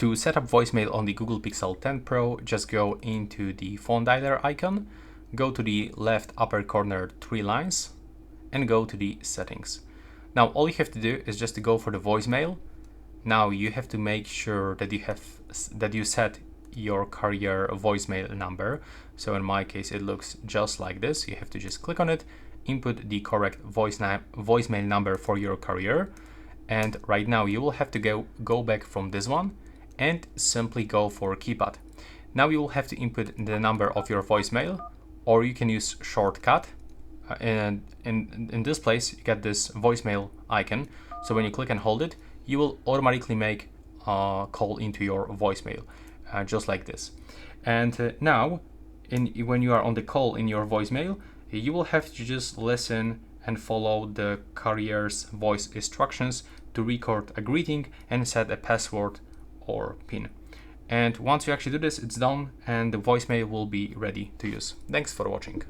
To set up voicemail on the Google Pixel 10 Pro, just go into the phone dialer icon, go to the left upper corner 3 lines, and go to the settings. Now all you have to do is just to go for the voicemail. Now you have to make sure that you set your carrier voicemail number. So in my case, it looks just like this. You have to just click on it, input the correct voicemail number for your carrier. And right now you will have to go back from this one and simply go for keypad. Now you will have to input the number of your voicemail, or you can use shortcut. And in this place, you get this voicemail icon. So when you click and hold it, you will automatically make a call into your voicemail, just like this. And now, when you are on the call in your voicemail, you will have to just listen and follow the carrier's voice instructions to record a greeting and set a password or PIN. And once you actually do this, it's done and the voicemail will be ready to use. Thanks for watching.